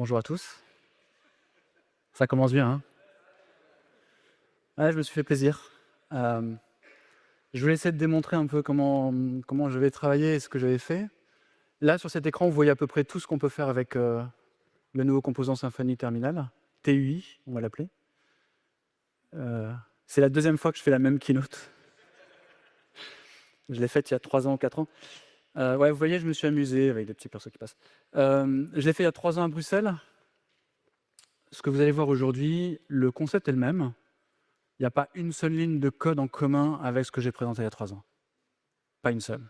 Bonjour à tous. Ça commence bien, hein? Ouais, je me suis fait plaisir. Hem, je voulais essayer de démontrer un peu comment je vais travailler et ce que j'avais fait. Là, sur cet écran, vous voyez à peu près tout ce qu'on peut faire avec, le nouveau composant Symfony Terminal, TUI, on va l'appeler. Heu, c'est la deuxième fois que je fais la même keynote. Je l'ai faite il y a 3 ans, 4 ans. Ouais, vous voyez, je me suis amusé avec des petits persos qui passent. Je l'ai fait il y a 3 ans à Bruxelles. Ce que vous allez voir aujourd'hui, le concept est le même. Il n'y a pas une seule ligne de code en commun avec ce que j'ai présenté il y a 3 ans. Pas une seule.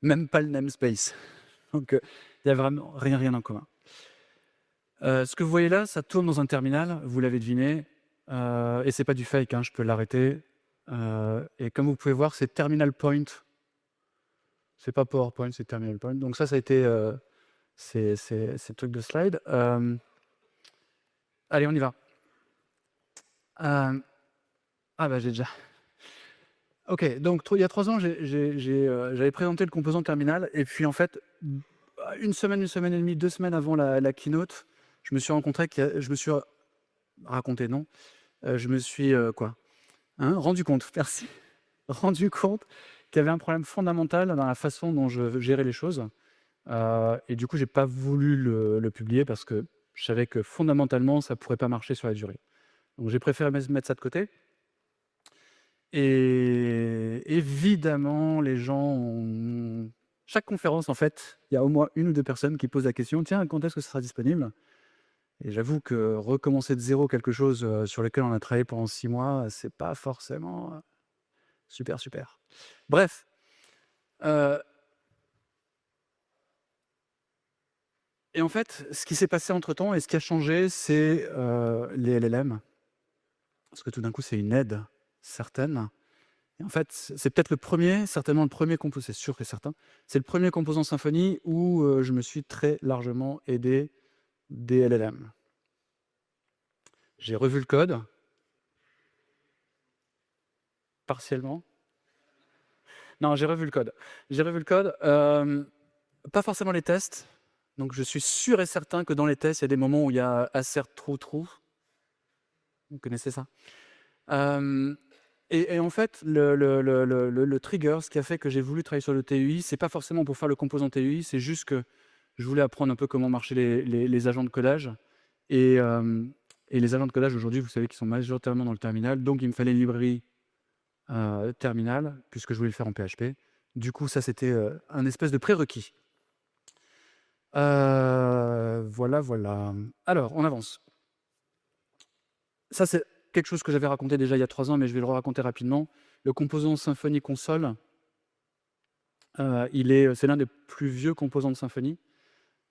Même pas le namespace. Donc, il y a vraiment rien en commun. Ce que vous voyez là, ça tourne dans un terminal, vous l'avez deviné, et c'est pas du fake, hein, je peux l'arrêter. Et comme vous pouvez voir, c'est terminal point. C'est pas PowerPoint, c'est terminal point. Donc ça a été, c'est le truc de slide. Allez, on y va. Hem, ah bah, j'ai déjà OK, donc il y a 3 ans, j'avais présenté le composant terminal et puis en fait, 1 semaine et demie, 2 semaines avant la keynote, je me suis rencontré qu'il y a je me suis raconté, non, je me suis, quoi? Hein? Rendu compte, merci. Rendu compte qu'il y avait un problème fondamental dans la façon dont je gérais les choses, et du coup, j'ai pas voulu le publier parce que je savais que fondamentalement, ça pourrait pas marcher sur la durée. Donc j'ai préféré mettre ça de côté et évidemment, les gens ont chaque conférence, en fait, il y a au moins une ou 2 personnes qui posent la question: «Tiens, quand est-ce que ça sera disponible?» Et j'avoue que recommencer de zéro quelque chose, sur lequel on a travaillé pendant 6 mois, c'est pas forcément, super. Bref, heu et en fait, ce qui s'est passé entre-temps et ce qui a changé, c'est, les LLM. Parce que tout d'un coup, c'est une aide certaine et en fait, c'est peut-être le premier, certainement le premier compo c'est sûr et certain, c'est le premier composant Symfony où, je me suis très largement aidé des LLM. J'ai revu le code, partiellement. Non, j'ai revu le code. J'ai revu le code, pas forcément les tests, donc je suis sûr et certain que dans les tests, il y a des moments où il y a assert true. Vous connaissez ça? Hem et en fait, le trigger, ce qui a fait que j'ai voulu travailler sur le TUI, c'est pas forcément pour faire le composant TUI, c'est juste que je voulais apprendre un peu comment marchaient les agents de codage et hem et les agents de codage aujourd'hui, vous savez qu'ils sont majoritairement dans le terminal, donc il me fallait une librairie, terminal, puisque je voulais le faire en PHP. Du coup, ça, c'était, un espèce de prérequis. Voilà. Alors, on avance. Ça, c'est quelque chose que j'avais raconté déjà il y a 3 ans, mais je vais le raconter rapidement. Le composant Symfony Console, c'est l'un des plus vieux composants de Symfony.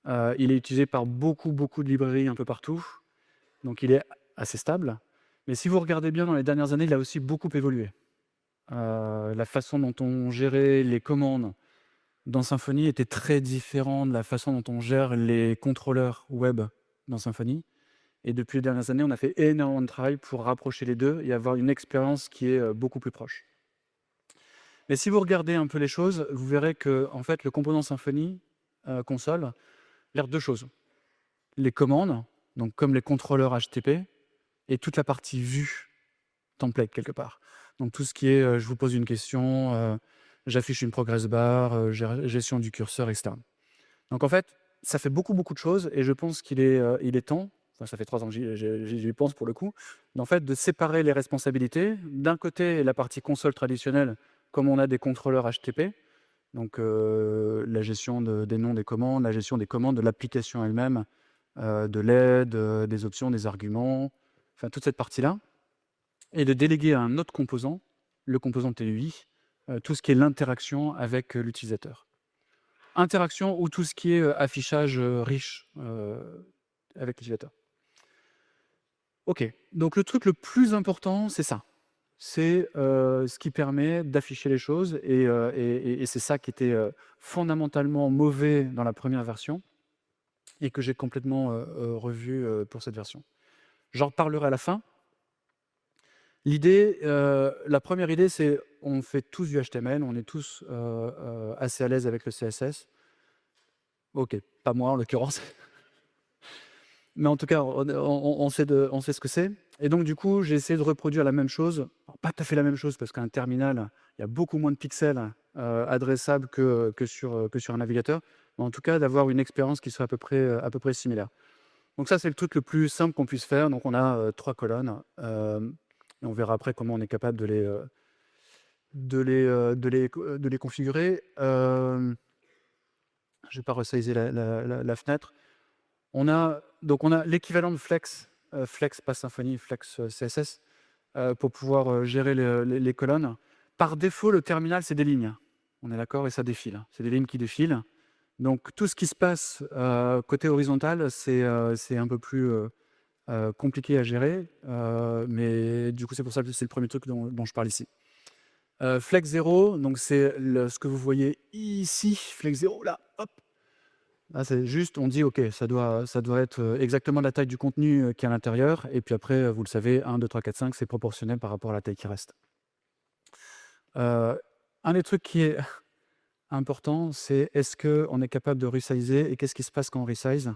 Il est utilisé par beaucoup de librairies un peu partout, donc il est assez stable. Mais si vous regardez bien dans les dernières années, il a aussi beaucoup évolué. La façon dont on gérait les commandes dans Symfony était très différente de la façon dont on gère les contrôleurs web dans Symfony. Et depuis les dernières années, on a fait énormément de travail pour rapprocher les 2 et avoir une expérience qui est, beaucoup plus proche. Mais si vous regardez un peu les choses, vous verrez que en fait, le composant Symfony, console, gère 2 choses. Les commandes, donc comme les contrôleurs HTTP et toute la partie vue, template quelque part. Donc tout ce qui est, je vous pose une question, j'affiche une progress bar, gestion du curseur et cetera. Donc en fait, ça fait beaucoup de choses et je pense il est temps, enfin ça fait 3 ans que j'y pense pour le coup, d'en fait de séparer les responsabilités. D'un côté, la partie console traditionnelle, comme on a des contrôleurs HTTP, donc la gestion des noms des commandes, la gestion des commandes de l'application elle-même, de l'aide, des options, des arguments, enfin toute cette partie-là et de déléguer à un autre composant, le composant TUI, tout ce qui est l'interaction avec, l'utilisateur. Interaction ou tout ce qui est, affichage, riche, avec l'utilisateur. OK, donc le truc le plus important, c'est ça. C'est, ce qui permet d'afficher les choses et c'est ça qui était, fondamentalement mauvais dans la première version et que j'ai complètement, revu, pour cette version. J'en reparlerai à la fin. L'idée, la première idée, c'est on fait tous du HTML, on est tous, assez à l'aise avec le CSS. OK, pas moi en l'occurrence. Mais en tout cas, on sait ce que c'est. Et donc, du coup, j'ai essayé de reproduire la même chose. Alors, pas tout à fait la même chose, parce qu'un terminal, il y a beaucoup moins de pixels adressables que sur un navigateur. Mais en tout cas, d'avoir une expérience qui soit à peu près similaire. Donc ça, c'est le truc le plus simple qu'on puisse faire. Donc on a 3 colonnes. Et on verra après comment on est capable de les configurer. Je ne vais pas resizer la fenêtre. Donc on a l'équivalent de Flex, Flex pas Symfony, Flex CSS, pour pouvoir gérer les colonnes. Par défaut, le terminal, c'est des lignes. On est d'accord? Et ça défile. C'est des lignes qui défilent. Donc tout ce qui se passe côté horizontal, c'est un peu plus compliqué à gérer. Mais du coup, c'est pour ça que c'est le premier truc dont je parle ici. Flex 0, donc c'est ce que vous voyez ici. Flex 0, là, hop. Là, c'est juste, on dit, OK, ça doit être exactement la taille du contenu qui est à l'intérieur. Et puis après, vous le savez, 1, 2, 3, 4, 5, c'est proportionnel par rapport à la taille qui reste. Un des trucs qui est important, c'est est-ce qu'on est capable de resizer et qu'est-ce qui se passe quand on resize?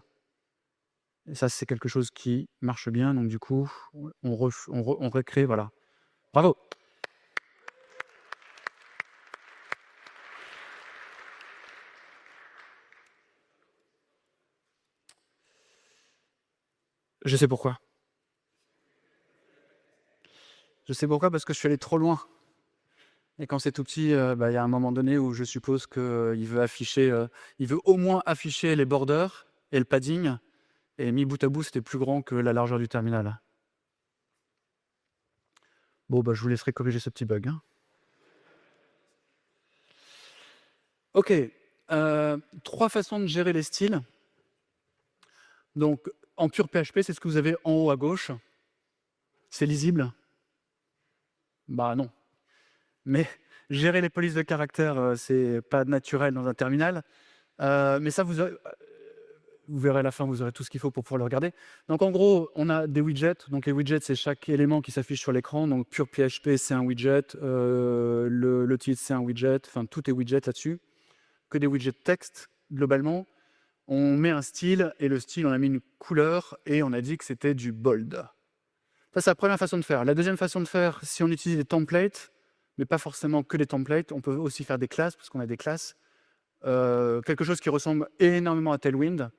Et ça, c'est quelque chose qui marche bien. Donc, du coup, on recrée, voilà. Bravo! Je sais pourquoi. Je sais pourquoi, parce que je suis allé trop loin. Et quand c'est tout petit, bah, il y a un moment donné où je suppose qu'il veut il veut au moins afficher les borders et le padding. Et mis bout à bout, c'était plus grand que la largeur du terminal. Bon, bah, je vous laisserai corriger ce petit bug, hein. OK, 3 façons de gérer les styles. Donc, en pur PHP, c'est ce que vous avez en haut à gauche. C'est lisible? Bah, non. Mais gérer les polices de caractères, c'est pas naturel dans un terminal. Mais ça, vous verrez à la fin, vous aurez tout ce qu'il faut pour pouvoir le regarder. Donc en gros, on a des widgets. Donc les widgets, c'est chaque élément qui s'affiche sur l'écran. Donc pur PHP, c'est un widget. Le titre, c'est un widget. Enfin, tout est widget là-dessus. Que des widgets texte, globalement. On met un style, et le style, on a mis une couleur, et on a dit que c'était du bold. Ça, c'est la première façon de faire. La deuxième façon de faire, si on utilise des templates, mais pas forcément que des templates, on peut aussi faire des classes, parce qu'on a des classes. Quelque chose qui ressemble énormément à Tailwind,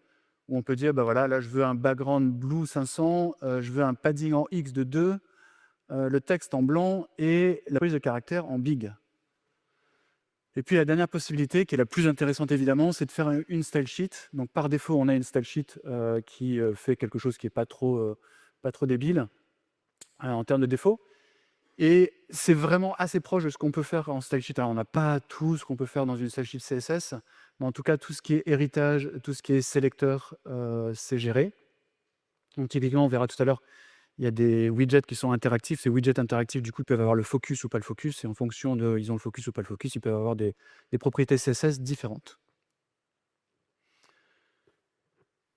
où on peut dire, bah voilà, là je veux un background blue 500, je veux un padding en X de 2, le texte en blanc et la police de caractère en big. Et puis la dernière possibilité, qui est la plus intéressante évidemment, c'est de faire une style sheet. Donc par défaut, on a une style sheet qui fait quelque chose qui n'est pas trop débile en termes de défaut. Et c'est vraiment assez proche de ce qu'on peut faire en style sheet. Alors on n'a pas tout ce qu'on peut faire dans une style sheet CSS, mais en tout cas tout ce qui est héritage, tout ce qui est sélecteur, c'est géré. Donc typiquement, on verra tout à l'heure, il y a des widgets qui sont interactifs. Ces widgets interactifs, du coup, ils peuvent avoir le focus ou pas le focus. Et en fonction de ils ont le focus ou pas le focus, ils peuvent avoir des propriétés CSS différentes.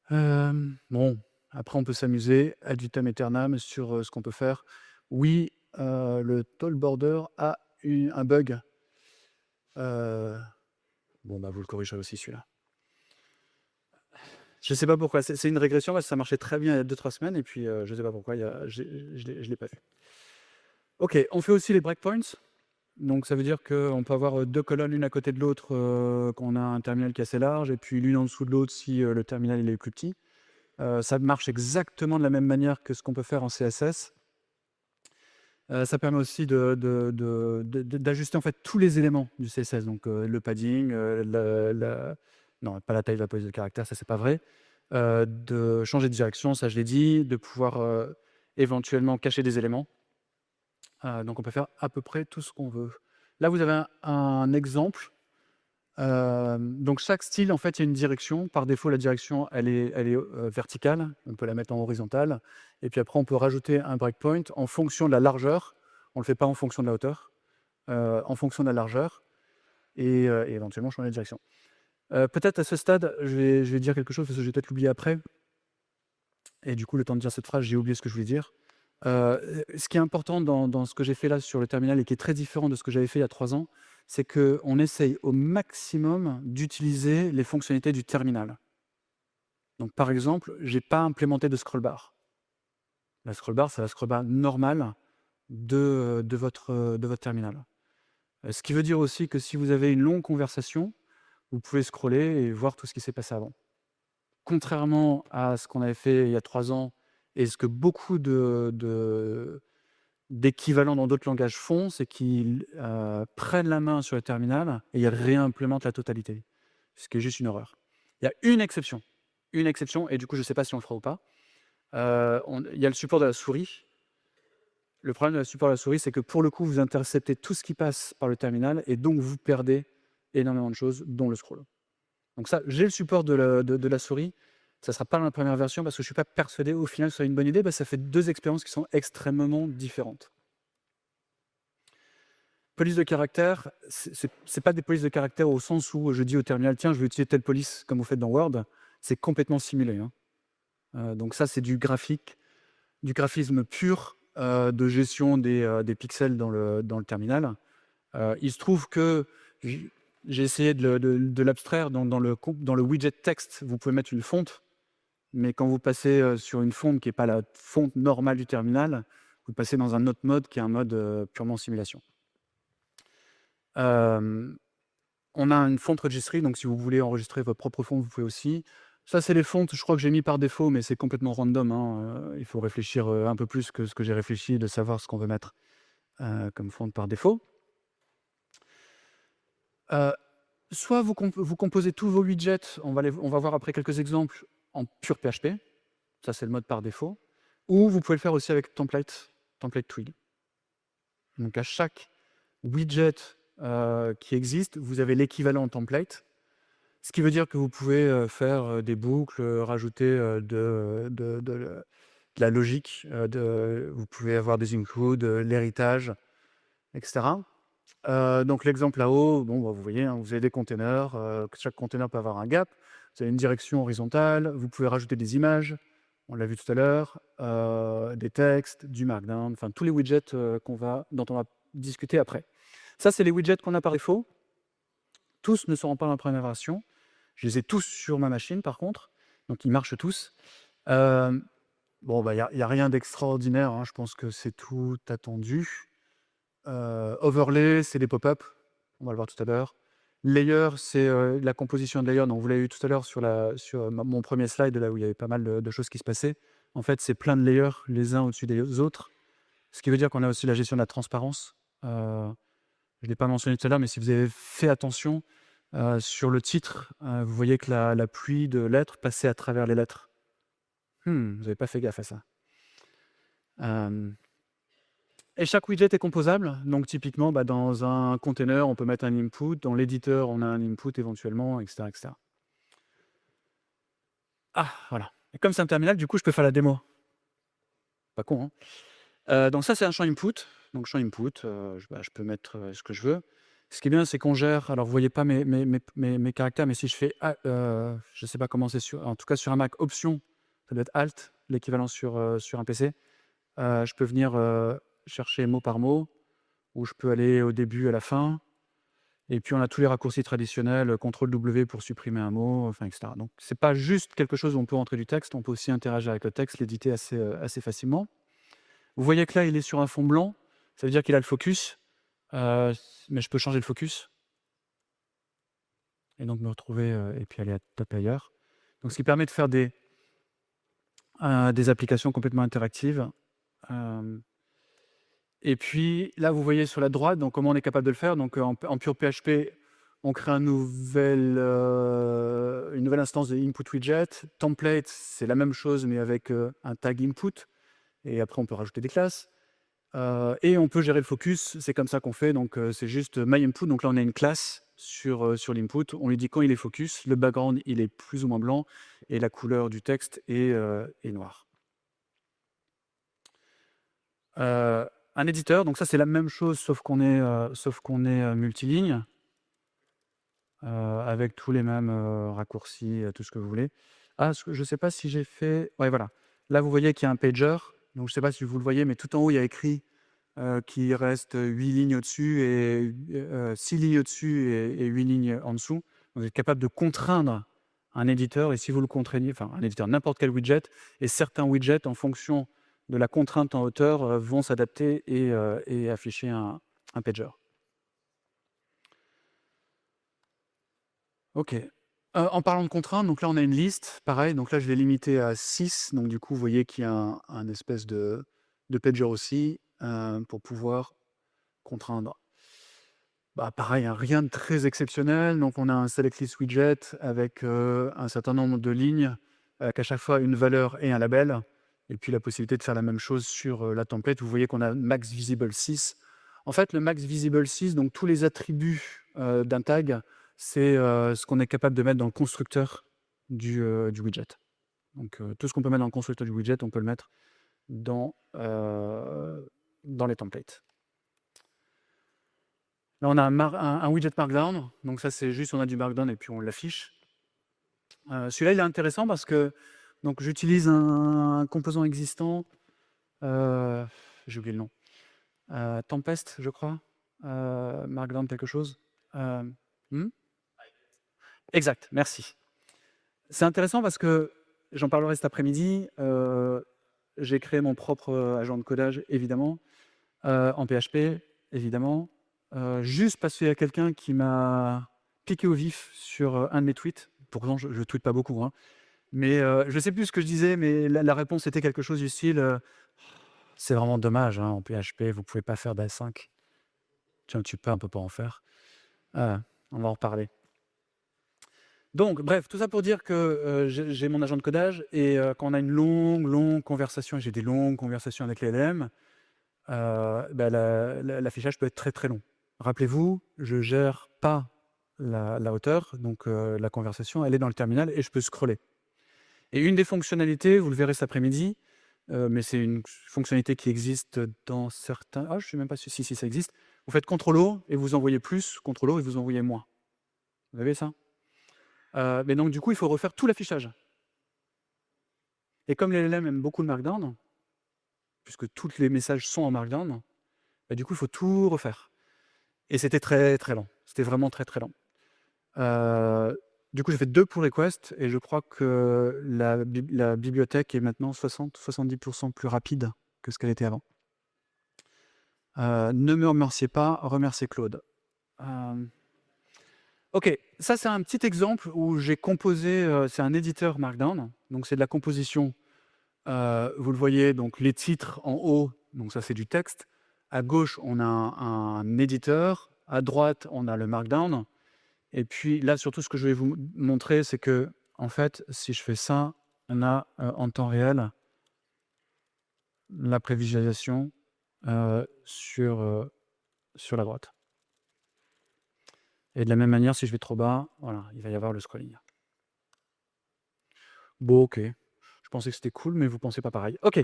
Bon, après on peut s'amuser ad vitam aeternam sur ce qu'on peut faire. Oui, le tall border a un bug. Bon, bah, vous le corrigerez aussi celui-là. Je sais pas pourquoi, c'est une régression parce que ça marchait très bien il y a 2-3 semaines et puis je sais pas pourquoi, je l'ai pas vu. OK, on fait aussi les breakpoints. Donc ça veut dire qu'on peut avoir 2 colonnes l'une à côté de l'autre quand on a un terminal qui est assez large et puis l'une en dessous de l'autre si le terminal il est plus petit. Ça marche exactement de la même manière que ce qu'on peut faire en CSS. Ça permet aussi d'ajuster en fait tous les éléments du CSS, donc le padding, non, pas la taille de la police de caractère, ça c'est pas vrai. De changer de direction, ça je l'ai dit, de pouvoir éventuellement cacher des éléments. Donc on peut faire à peu près tout ce qu'on veut. Là, vous avez un exemple. Donc chaque style, en fait, il y a une direction. Par défaut, la direction, elle est verticale. On peut la mettre en horizontale. Et puis après, on peut rajouter un breakpoint en fonction de la largeur. On ne le fait pas en fonction de la hauteur. En fonction de la largeur. Et éventuellement, changer de direction. Peut-être à ce stade, je vais dire quelque chose, parce que je vais peut-être l'oublier après. Et du coup, le temps de dire cette phrase, j'ai oublié ce que je voulais dire. Ce qui est important dans ce que j'ai fait là sur le terminal et qui est très différent de ce que j'avais fait il y a 3 ans, c'est qu'on essaye au maximum d'utiliser les fonctionnalités du terminal. Donc par exemple, je n'ai pas implémenté de scroll bar. La scroll bar, c'est la scroll bar normale de votre terminal. Ce qui veut dire aussi que si vous avez une longue conversation, vous pouvez scroller et voir tout ce qui s'est passé avant. Contrairement à ce qu'on avait fait il y a 3 ans et ce que beaucoup d'équivalents dans d'autres langages font, c'est qu'ils, prennent la main sur le terminal et ils réimplémentent la totalité, ce qui est juste une horreur. Il y a une exception et du coup, je ne sais pas si on le fera ou pas. Il y a le support de la souris. Le problème de la support de la souris, c'est que pour le coup, vous interceptez tout ce qui passe par le terminal et donc vous perdez énormément de choses, dont le scroll. Donc ça, j'ai le support de la souris. Ça ne sera pas dans la première version parce que je ne suis pas persuadé au final que ce soit une bonne idée, ça fait 2 expériences qui sont extrêmement différentes. Police de caractère, c'est pas des polices de caractère au sens où je dis au terminal: «Tiens, je vais utiliser telle police», comme vous faites dans Word. C'est complètement simulé, hein. Donc ça, c'est du graphisme pur, de gestion des pixels dans le terminal. Il se trouve que j'ai essayé de l'abstraire dans le widget texte, vous pouvez mettre une fonte, mais quand vous passez, sur une fonte qui est pas la fonte normale du terminal, vous passez dans un autre mode qui est un mode, purement simulation. Hem, on a une fonte registry, donc si vous voulez enregistrer votre propre fonte, vous pouvez aussi. Ça, c'est les fontes, je crois que j'ai mis par défaut, mais c'est complètement random, hein, il faut réfléchir, un peu plus que ce que j'ai réfléchi, de savoir ce qu'on veut mettre, comme fonte par défaut. Heu, soit vous composez tous vos widgets, on va voir après quelques exemples, en pur PHP, ça c'est le mode par défaut, ou vous pouvez le faire aussi avec template twig. Donc à chaque widget, qui existe, vous avez l'équivalent en template, ce qui veut dire que vous pouvez, faire, des boucles, rajouter, de la logique, vous pouvez avoir des includes, l'héritage, et cetera. Donc l'exemple là-haut, bon, bah, vous voyez, hein, vous avez des containers, chaque container peut avoir un gap. Vous avez une direction horizontale, vous pouvez rajouter des images, on l'a vu tout à l'heure, des textes, du markdown, enfin tous les widgets, dont on va discuter après. Ça, c'est les widgets qu'on a par défaut. Tous ne seront pas dans la première version. Je les ai tous sur ma machine par contre, donc ils marchent tous. Bon, bah, il y a rien d'extraordinaire, hein, je pense que c'est tout attendu. Overlay, c'est les pop-up, on va le voir tout à l'heure. Layer, c'est, la composition de layer, donc vous l'avez vu tout à l'heure sur mon premier slide, là où il y avait pas mal de choses qui se passaient. En fait, c'est plein de layers les uns au-dessus des autres, ce qui veut dire qu'on a aussi la gestion de la transparence. Je ne l'ai pas mentionné tout à l'heure, mais si vous avez fait attention, sur le titre, vous voyez que la pluie de lettres passait à travers les lettres. Vous n'avez pas fait gaffe à ça. Et chaque widget est composable, donc typiquement, bah, dans un container, on peut mettre un input, dans l'éditeur, on a un input éventuellement, et cetera, et cetera. Ah, voilà. Et comme c'est un terminal, du coup, je peux faire la démo. Pas con, hein? Donc ça, c'est un champ input. Donc champ input, je peux mettre, ce que je veux. Ce qui est bien, c'est qu'on gère, alors vous voyez pas mes caractères, mais si je fais je sais pas comment c'est en tout cas sur un Mac, option, ça doit être alt, l'équivalent sur un PC. Je peux venir, chercher mot par mot, ou je peux aller au début, à la fin, et puis on a tous les raccourcis traditionnels, CTRL W pour supprimer un mot, enfin et cetera. Donc c'est pas juste quelque chose où on peut entrer du texte, on peut aussi interagir avec le texte, l'éditer assez facilement. Vous voyez que là, il est sur un fond blanc, ça veut dire qu'il a le focus, mais je peux changer le focus et donc me retrouver, et puis aller taper ailleurs. Donc ce qui permet de faire des applications complètement interactives. Hem Et puis là, vous voyez sur la droite, donc comment on est capable de le faire. Donc en pur PHP, on crée une nouvelle instance de input widget. Template, c'est la même chose, mais avec un tag input. Et après, on peut rajouter des classes. Et on peut gérer le focus. C'est comme ça qu'on fait. Donc c'est juste my input. Donc là, on a une classe sur l'input. On lui dit quand il est focus. Le background, il est plus ou moins blanc. Et la couleur du texte est noire. Un éditeur, donc ça c'est la même chose sauf qu'on est multiligne, avec tous les mêmes, raccourcis, tout ce que vous voulez. Ah, je ne sais pas si j'ai fait, ouais, voilà. Là vous voyez qu'il y a un pager, donc je ne sais pas si vous le voyez, mais tout en haut il y a écrit, qu'il reste 8 lignes au-dessus et 6 lignes au-dessus et 8 lignes en dessous. Vous êtes capable de contraindre un éditeur, et si vous le contraignez, enfin un éditeur, n'importe quel widget, et certains widgets, en fonction de la contrainte en hauteur, vont s'adapter et afficher un pager. OK. En parlant de contraintes, donc là, on a une liste, pareil, donc là, je l'ai limité à 6, donc du coup, vous voyez qu'il y a un espèce de pager aussi, pour pouvoir contraindre. Bah, pareil, hein, rien de très exceptionnel, donc on a un select list widget avec, un certain nombre de lignes, avec à chaque fois une valeur et un label, et puis la possibilité de faire la même chose sur, la template. Vous voyez qu'on a max visible 6. En fait, le max visible 6, donc tous les attributs, d'un tag, c'est, ce qu'on est capable de mettre dans le constructeur du widget. Donc, tout ce qu'on peut mettre dans le constructeur du widget, on peut le mettre dans les templates. Là, on a un widget Markdown, donc ça, c'est juste, on a du Markdown et puis on l'affiche. Celui-là, il est intéressant parce que donc j'utilise un composant existant, j'ai oublié le nom, Tempest, je crois, Markdown quelque chose. Mmh? Exact, merci. C'est intéressant parce que, j'en parlerai cet après-midi, j'ai créé mon propre, agent de codage, évidemment, en PHP, évidemment, juste parce qu'il y a quelqu'un qui m'a piqué au vif sur, un de mes tweets. Pourtant, je tweete pas beaucoup, hein, mais, je sais plus ce que je disais, mais la réponse était quelque chose du style, «C'est vraiment dommage, hein, en PHP, vous pouvez pas faire d'A5. Tiens, tu peux, on peut pas en faire». Ah, on va en reparler. Donc bref, tout ça pour dire que, j'ai mon agent de codage, et quand on a une longue conversation, et j'ai des longues conversations avec les LLM, bah, l'affichage peut être très, très long. Rappelez-vous, je gère pas la hauteur, donc la conversation, elle est dans le terminal et je peux scroller. Et une des fonctionnalités, vous le verrez cet après-midi, mais c'est une fonctionnalité qui existe dans certains, je ne sais même pas si ça existe. Vous faites CTRL-O et vous envoyez plus, CTRL-O et vous envoyez moins. Vous avez ça? Mais donc du coup, il faut refaire tout l'affichage. Et comme les LLM aiment beaucoup le Markdown, puisque tous les messages sont en Markdown, bah, du coup, il faut tout refaire. Et c'était très, très lent. C'était vraiment très, très lent. Du coup, j'ai fait 2 pull requests et je crois que la bibliothèque est maintenant 60-70% plus rapide que ce qu'elle était avant. Ne me remerciez pas, remerciez Claude. OK, ça c'est un petit exemple où j'ai composé, c'est un éditeur Markdown, donc c'est de la composition. Vous le voyez, donc les titres en haut, donc ça c'est du texte. À gauche, on a un éditeur. À droite, on a le Markdown. Et puis là, surtout, ce que je vais vous montrer, c'est que, en fait, si je fais ça, on a en temps réel la prévisualisation sur la droite. Et de la même manière, si je vais trop bas, voilà, il va y avoir le scrolling. Bon, ok. Je pensais que c'était cool, mais vous pensez pas pareil. Ok.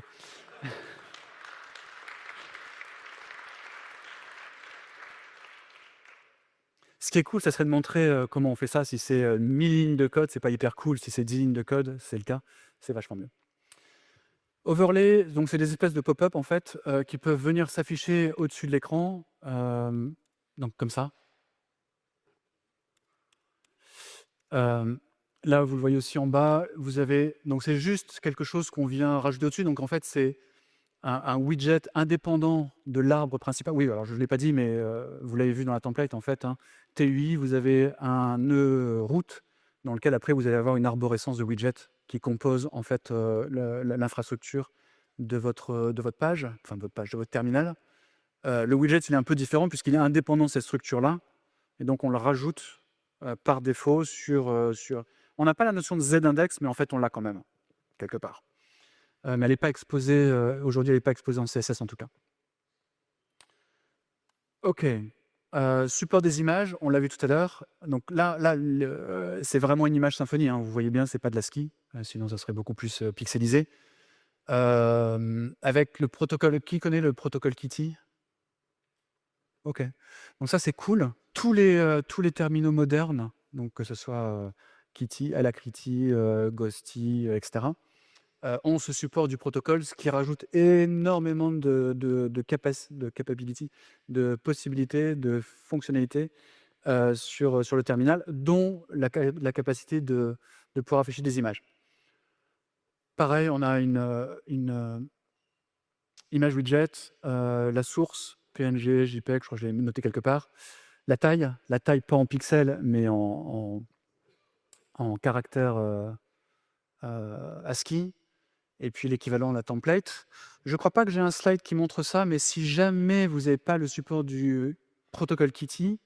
Ce qui est cool, ça serait de montrer comment on fait ça. Si c'est 1000 lignes de code, c'est pas hyper cool. Si c'est 10 lignes de code, c'est le cas, c'est vachement mieux. Overlay, donc c'est des espèces de pop-up en fait, qui peuvent venir s'afficher au-dessus de l'écran, donc comme ça. Là, vous le voyez aussi en bas, vous avez, donc c'est juste quelque chose qu'on vient rajouter au-dessus. Donc en fait, c'est un widget indépendant de l'arbre principal. Oui, alors je ne l'ai pas dit, mais vous l'avez vu dans la template en fait, hein. TUI, vous avez un nœud route dans lequel après vous allez avoir une arborescence de widgets qui compose en fait l'infrastructure de votre page, enfin de votre terminal. Le widget, il est un peu différent puisqu'il est indépendant de cette structure-là, et donc on le rajoute par défaut sur. On n'a pas la notion de z-index, mais en fait on l'a quand même quelque part. Mais elle n'est pas exposée, aujourd'hui, elle n'est pas exposée en CSS en tout cas. OK, support des images, on l'a vu tout à l'heure. Donc là, c'est vraiment une image Symfony, hein. Vous voyez bien, c'est pas de l'ASCII, sinon ça serait beaucoup plus pixelisé. Avec le protocole, qui connaît le protocole Kitty? OK. Donc ça, c'est cool. Tous les terminaux modernes, donc que ce soit, Kitty, Alacrity, Ghosty, etc., ont ce support du protocole, ce qui rajoute énormément de capability, de possibilités, de fonctionnalités, sur le terminal, dont la capacité de pouvoir afficher des images. Pareil, on a une image widget, la source, PNG, JPEG, je crois que je l'ai noté quelque part. La taille pas en pixels, mais en caractères ASCII, et puis l'équivalent, la template. Je ne crois pas que j'ai un slide qui montre ça, mais si jamais vous n'avez pas le support du protocole Kitty,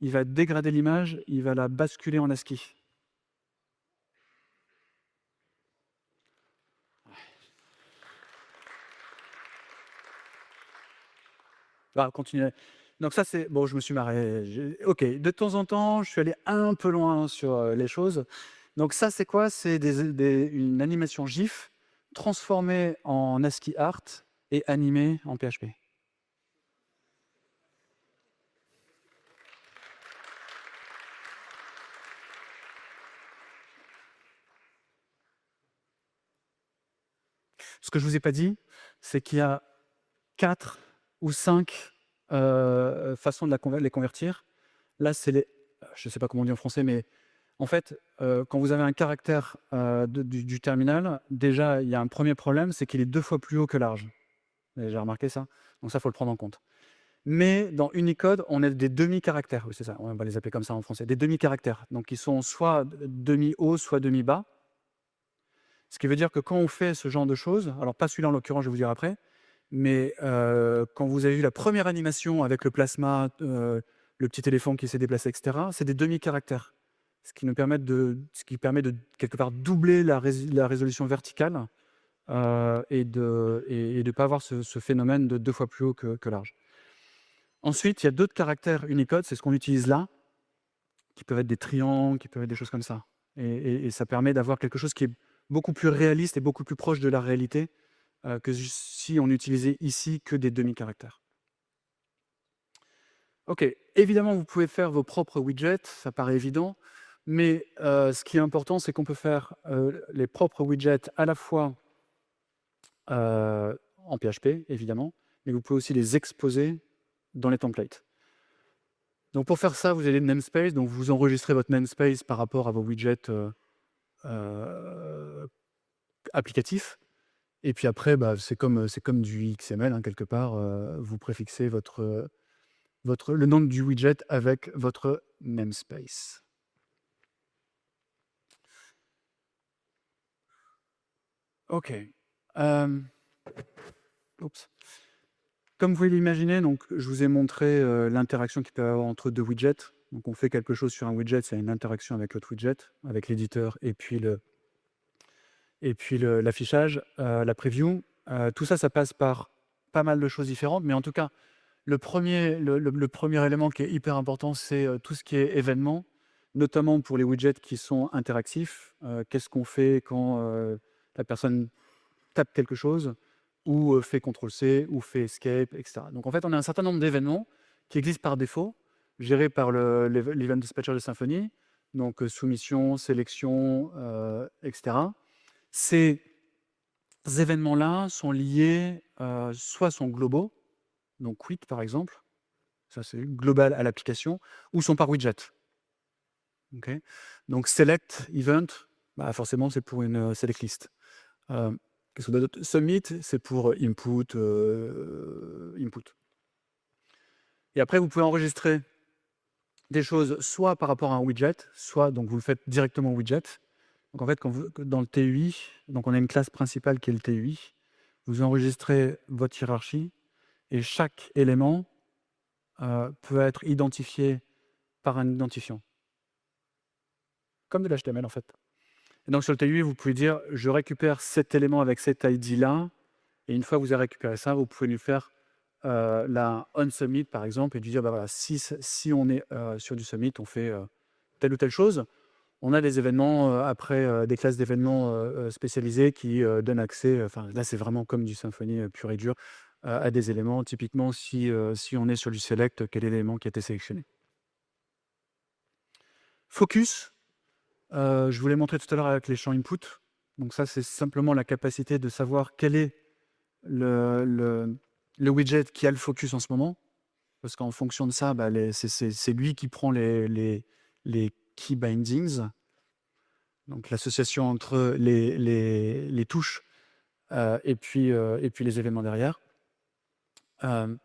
il va dégrader l'image, il va la basculer en ASCII. Va continuer. Donc ça, c'est bon, je me suis marré. OK, de temps en temps, je suis allé un peu loin sur les choses. Donc ça, c'est quoi? C'est une animation GIF transformée en ASCII art et animée en PHP. Ce que je vous ai pas dit, c'est qu'il y a 4 ou 5 façons de les convertir. Là, c'est les je ne sais pas comment on dit en français, mais en fait, quand vous avez un caractère du terminal, déjà, il y a un premier problème, c'est qu'il est 2 fois plus haut que large. Vous avez déjà remarqué ça? Donc ça, il faut le prendre en compte. Mais dans Unicode, on a des demi-caractères. Oui, c'est ça, on va les appeler comme ça en français. Des demi-caractères. Donc ils sont soit demi-haut, soit demi-bas. Ce qui veut dire que quand on fait ce genre de choses, alors pas celui-là en l'occurrence, je vais vous dire après, mais quand vous avez vu la première animation avec le plasma, le petit éléphant qui s'est déplacé, et cetera, c'est des demi-caractères. Ce qui permet de quelque part doubler la résolution verticale, et de pas avoir ce phénomène de 2 fois plus haut que large. Ensuite, il y a d'autres caractères Unicode, c'est ce qu'on utilise là, qui peuvent être des triangles, qui peuvent être des choses comme ça. Et ça permet d'avoir quelque chose qui est beaucoup plus réaliste et beaucoup plus proche de la réalité, que si on utilisait ici que des demi-caractères. OK, évidemment, vous pouvez faire vos propres widgets, ça paraît évident, mais ce qui est important, c'est qu'on peut faire les propres widgets à la fois en PHP, évidemment, mais vous pouvez aussi les exposer dans les templates. Donc pour faire ça, vous avez le namespace, donc vous enregistrez votre namespace par rapport à vos widgets applicatifs. Et puis après, bah, c'est comme du XML, hein, quelque part, vous préfixez le nom du widget avec votre namespace. OK. Oups. Comme vous pouvez l'imaginer, donc je vous ai montré l'interaction qu'il peut y avoir entre deux widgets. Donc on fait quelque chose sur un widget, c'est une interaction avec l'autre widget, avec l'éditeur et puis l'affichage, la preview. Tout ça, ça passe par pas mal de choses différentes, mais en tout cas, le premier élément qui est hyper important, c'est tout ce qui est événement, notamment pour les widgets qui sont interactifs. Qu'est-ce qu'on fait quand la personne tape quelque chose, ou fait CTRL-C, ou fait Escape, etc. Donc en fait, on a un certain nombre d'événements qui existent par défaut, gérés par l'Event Dispatcher de Symfony, donc soumission, sélection, etc. Ces événements-là sont liés, soit sont globaux, donc quit par exemple, ça c'est global à l'application, ou sont par widget. Ok. Donc select event, bah forcément c'est pour une select list. Qu'est-ce qu'on a d'autre? Submit, c'est pour input, input. Et après, vous pouvez enregistrer des choses soit par rapport à un widget, soit donc vous le faites directement au widget. Donc en fait, dans le TUI, donc on a une classe principale qui est le TUI, vous enregistrez votre hiérarchie et chaque élément peut être identifié par un identifiant, comme de l'HTML en fait. Et donc sur le TUI, vous pouvez dire je récupère cet élément avec cet ID là, et une fois que vous avez récupéré ça, vous pouvez lui faire la on-submit par exemple, et lui dire bah voilà, si on est sur du submit, on fait telle ou telle chose. On a des événements après, des classes d'événements spécialisées qui donnent accès, enfin là c'est vraiment comme du Symfony pur et dur, à des éléments. Typiquement, si on est sur du select, quel est l'élément qui a été sélectionné. Focus, je vous l'ai montré tout à l'heure avec les champs input. Donc ça, c'est simplement la capacité de savoir quel est le widget qui a le focus en ce moment. Parce qu'en fonction de ça, bah, c'est lui qui prend les key bindings. donc l'association entre les touches et puis les événements derrière. Euh,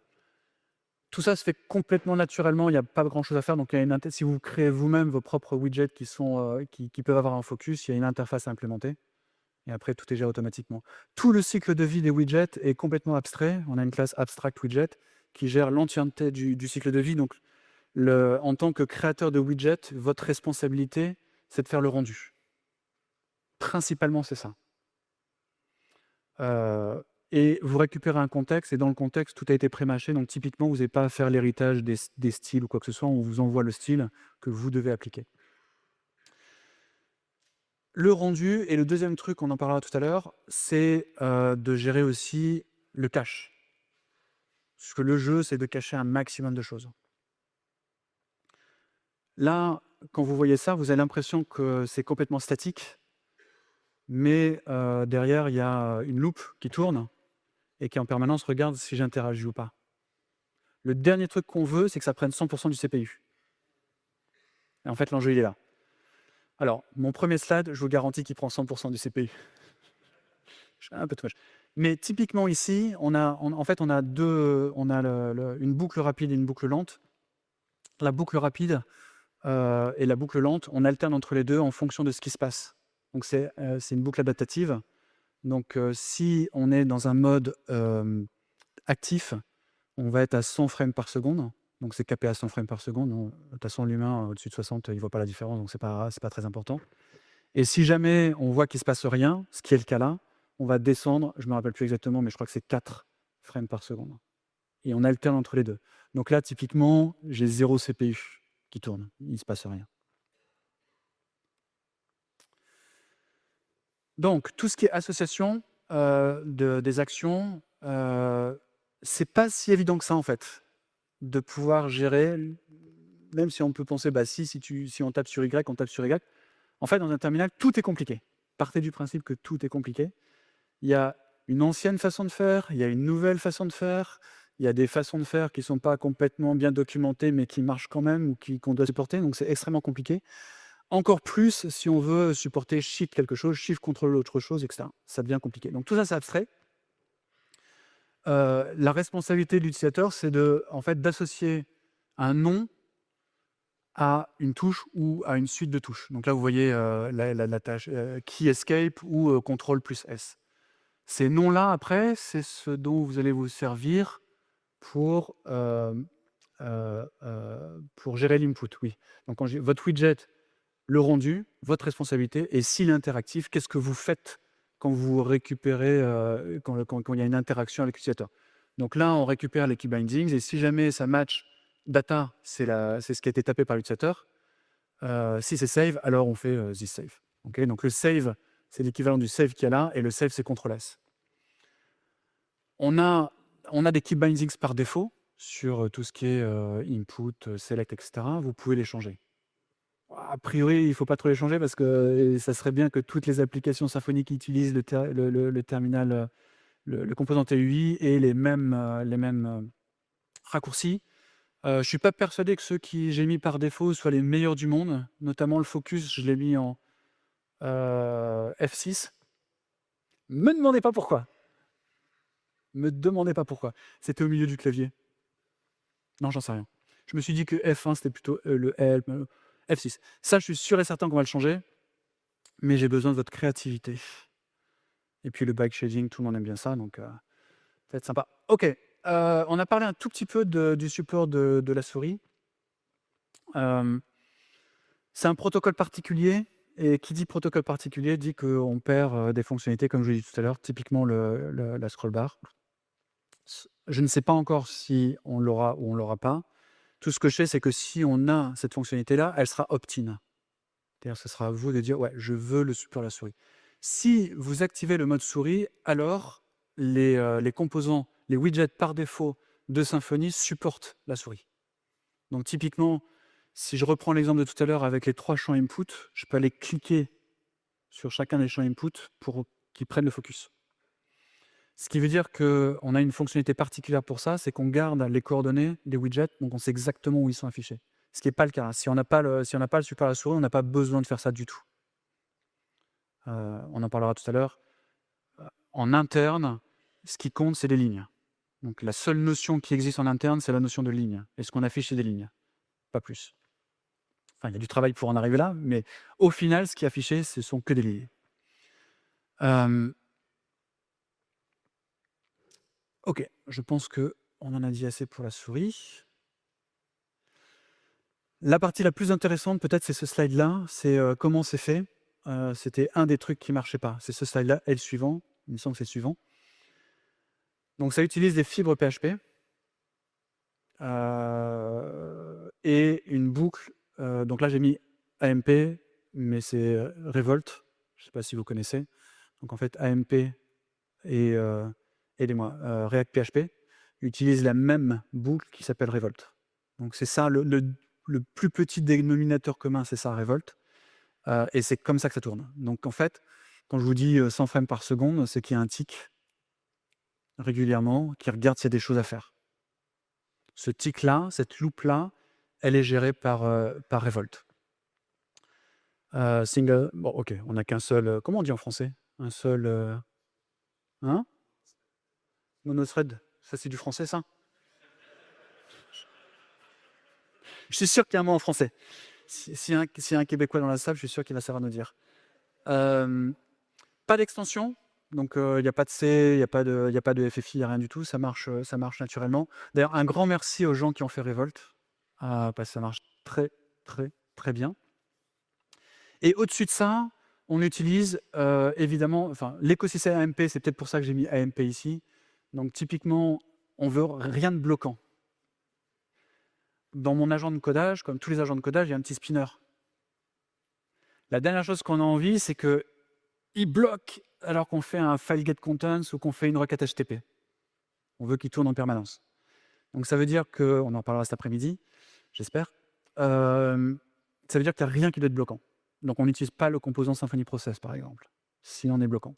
Tout ça se fait complètement naturellement, il n'y a pas grand-chose à faire. Donc, il y a si vous créez vous-même vos propres widgets qui peuvent avoir un focus, il y a une interface à implémenter. Et après, tout est géré automatiquement. Tout le cycle de vie des widgets est complètement abstrait. On a une classe abstract widget qui gère l'entièreté du cycle de vie. Donc, en tant que créateur de widget, votre responsabilité, c'est de faire le rendu. Principalement, c'est ça. Et vous récupérez un contexte, et dans le contexte, tout a été pré-mâché. Donc, typiquement, vous n'avez pas à faire l'héritage des styles ou quoi que ce soit. On vous envoie le style que vous devez appliquer. Le rendu, et le deuxième truc, on en parlera tout à l'heure, c'est de gérer aussi le cache. Parce que le jeu, c'est de cacher un maximum de choses. Là, quand vous voyez ça, vous avez l'impression que c'est complètement statique, mais derrière, il y a une loupe qui tourne et qui en permanence regarde si j'interagis ou pas. Le dernier truc qu'on veut, c'est que ça prenne 100% du CPU. Et en fait, l'enjeu, il est là. Alors, mon premier slide, je vous garantis qu'il prend 100% du CPU. Je suis un peu too much. Mais typiquement ici, on a une boucle rapide et une boucle lente. La boucle rapide et la boucle lente, on alterne entre les deux en fonction de ce qui se passe. Donc c'est une boucle adaptative. Donc si on est dans un mode actif, on va être à 100 frames par seconde. Donc c'est capé à 100 frames par seconde. De toute façon, l'humain, au-dessus de 60, il ne voit pas la différence, donc c'est pas très important. Et si jamais on voit qu'il ne se passe rien, ce qui est le cas là, on va descendre, je ne me rappelle plus exactement, mais je crois que c'est 4 frames par seconde. Et on alterne entre les deux. Donc là, typiquement, j'ai 0 CPU qui tourne. Il ne se passe rien. Donc, tout ce qui est association des actions, c'est pas si évident que ça, en fait, de pouvoir gérer, même si on peut penser, si on tape sur Y, on tape sur Y. En fait, dans un terminal, tout est compliqué. Partez du principe que tout est compliqué. Il y a une ancienne façon de faire, il y a une nouvelle façon de faire, il y a des façons de faire qui ne sont pas complètement bien documentées, mais qui marchent quand même ou qu'on doit supporter, donc c'est extrêmement compliqué. Encore plus si on veut supporter shift quelque chose, shift contrôle autre chose, etc. Ça devient compliqué. Donc tout ça, c'est abstrait. La responsabilité de l'utilisateur, c'est d'associer un nom à une touche ou à une suite de touches. Donc là, vous voyez la tâche key escape ou contrôle plus S. Ces noms-là, après, c'est ce dont vous allez vous servir pour gérer l'input, oui. Donc votre widget, le rendu, votre responsabilité, et s'il est interactif, qu'est-ce que vous faites quand vous récupérez, quand il y a une interaction avec l'utilisateur. Donc là, on récupère les key bindings, et si jamais ça match data, c'est ce qui a été tapé par l'utilisateur. Si c'est save, alors on fait this save. Okay, donc le save, c'est l'équivalent du save qu'il y a là, et le save, c'est CTRL S. On a des key bindings par défaut sur tout ce qui est input, select, etc. Vous pouvez les changer. A priori, il ne faut pas trop les changer parce que ça serait bien que toutes les applications Symfony qui utilisent le terminal, le composant TUI aient les mêmes raccourcis. Je ne suis pas persuadé que ceux que j'ai mis par défaut soient les meilleurs du monde, notamment le focus, je l'ai mis en F6. Me demandez pas pourquoi. C'était au milieu du clavier. Non, j'en sais rien. Je me suis dit que F1, c'était plutôt le L, F6. Ça, je suis sûr et certain qu'on va le changer, mais j'ai besoin de votre créativité. Et puis le bike shading, tout le monde aime bien ça, donc ça va être sympa. Ok, on a parlé un tout petit peu du support de la souris. C'est un protocole particulier, et qui dit protocole particulier dit qu'on perd des fonctionnalités, comme je l'ai dit tout à l'heure, typiquement la scroll bar. Je ne sais pas encore si on l'aura ou on ne l'aura pas. Tout ce que je sais, c'est que si on a cette fonctionnalité-là, elle sera opt-in. C'est-à-dire ce sera à vous de dire « ouais, je veux le support de la souris ». Si vous activez le mode souris, alors les composants, les widgets par défaut de Symfony supportent la souris. Donc typiquement, si je reprends l'exemple de tout à l'heure avec les 3 champs input, je peux aller cliquer sur chacun des champs input pour qu'ils prennent le focus. Ce qui veut dire qu'on a une fonctionnalité particulière pour ça, c'est qu'on garde les coordonnées des widgets, donc on sait exactement où ils sont affichés. Ce qui n'est pas le cas. Si on n'a pas le support à la souris, on n'a pas besoin de faire ça du tout. on en parlera tout à l'heure. En interne, ce qui compte, c'est les lignes. Donc la seule notion qui existe en interne, c'est la notion de ligne. Et ce qu'on affiche, c'est des lignes, pas plus. Enfin, il y a du travail pour en arriver là, mais au final, ce qui est affiché, ce sont que des lignes. Ok, je pense qu'on en a dit assez pour la souris. La partie la plus intéressante, peut-être, c'est ce slide-là, c'est comment c'est fait. C'était un des trucs qui marchait pas. C'est ce slide-là et le suivant. Il me semble que c'est le suivant. Donc ça utilise des fibres PHP et une boucle. Donc là, j'ai mis AMP, mais c'est Revolt. Je ne sais pas si vous connaissez. Donc en fait, AMP et aidez-moi, React PHP utilisent la même boucle qui s'appelle Revolt. Donc c'est ça, le plus petit dénominateur commun, c'est ça, Revolt. Et c'est comme ça que ça tourne. Donc en fait, quand je vous dis 100 frames par seconde, c'est qu'il y a un tic régulièrement qui regarde s'il y a des choses à faire. Ce tic-là, cette loupe-là, elle est gérée par Revolt. Single, bon, ok, on n'a qu'un seul. Comment on dit en français? Un seul. Hein? Monothread, ça c'est du français, ça? Je suis sûr qu'il y a un mot en français. S'il y a un Québécois dans la salle, je suis sûr qu'il va savoir nous dire. Pas d'extension, donc il n'y a pas de C, il n'y a pas de FFI, il n'y a rien du tout, ça marche naturellement. D'ailleurs, un grand merci aux gens qui ont fait Revolt, parce que ça marche très, très, très bien. Et au-dessus de ça, on utilise évidemment, enfin, l'écosystème AMP, c'est peut-être pour ça que j'ai mis AMP ici. Donc typiquement, on veut rien de bloquant. Dans mon agent de codage, comme tous les agents de codage, il y a un petit spinner. La dernière chose qu'on a envie, c'est qu'il bloque alors qu'on fait un file get contents ou qu'on fait une requête HTTP. On veut qu'il tourne en permanence. Donc ça veut dire que, on en parlera cet après-midi, j'espère, ça veut dire qu'il n'y a rien qui doit être bloquant. Donc on n'utilise pas le composant Symfony Process, par exemple, sinon on est bloquant.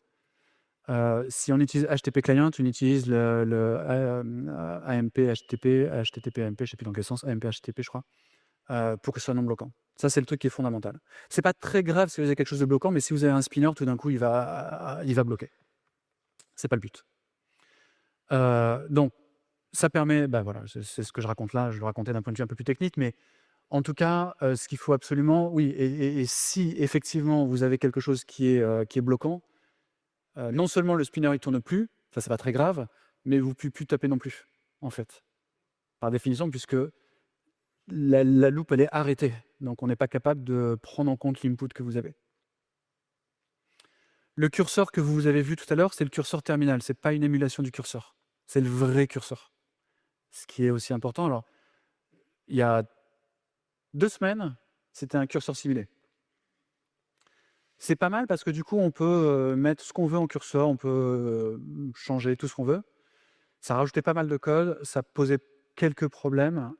Si on utilise HTTP Client, on utilise le AMP HTTP, HTTP AMP, je ne sais plus dans quel sens, AMP HTTP je crois, pour que ce soit non bloquant. Ça, c'est le truc qui est fondamental. C'est pas très grave si vous avez quelque chose de bloquant, mais si vous avez un spinner, tout d'un coup, il va bloquer. C'est pas le but. Donc, ça permet, voilà, c'est ce que je raconte là, je le racontais d'un point de vue un peu plus technique, mais en tout cas, ce qu'il faut absolument, oui, et si effectivement vous avez quelque chose qui est bloquant, non seulement le spinner il tourne plus, ça c'est pas très grave, mais vous ne pouvez plus taper non plus, en fait, par définition, puisque la loupe elle est arrêtée, donc on n'est pas capable de prendre en compte l'input que vous avez. Le curseur que vous avez vu tout à l'heure, c'est le curseur terminal, c'est pas une émulation du curseur, c'est le vrai curseur. Ce qui est aussi important, alors, il y a 2 semaines, c'était un curseur simulé. C'est pas mal parce que du coup, on peut mettre ce qu'on veut en curseur, on peut changer tout ce qu'on veut. Ça rajoutait pas mal de code, ça posait quelques problèmes.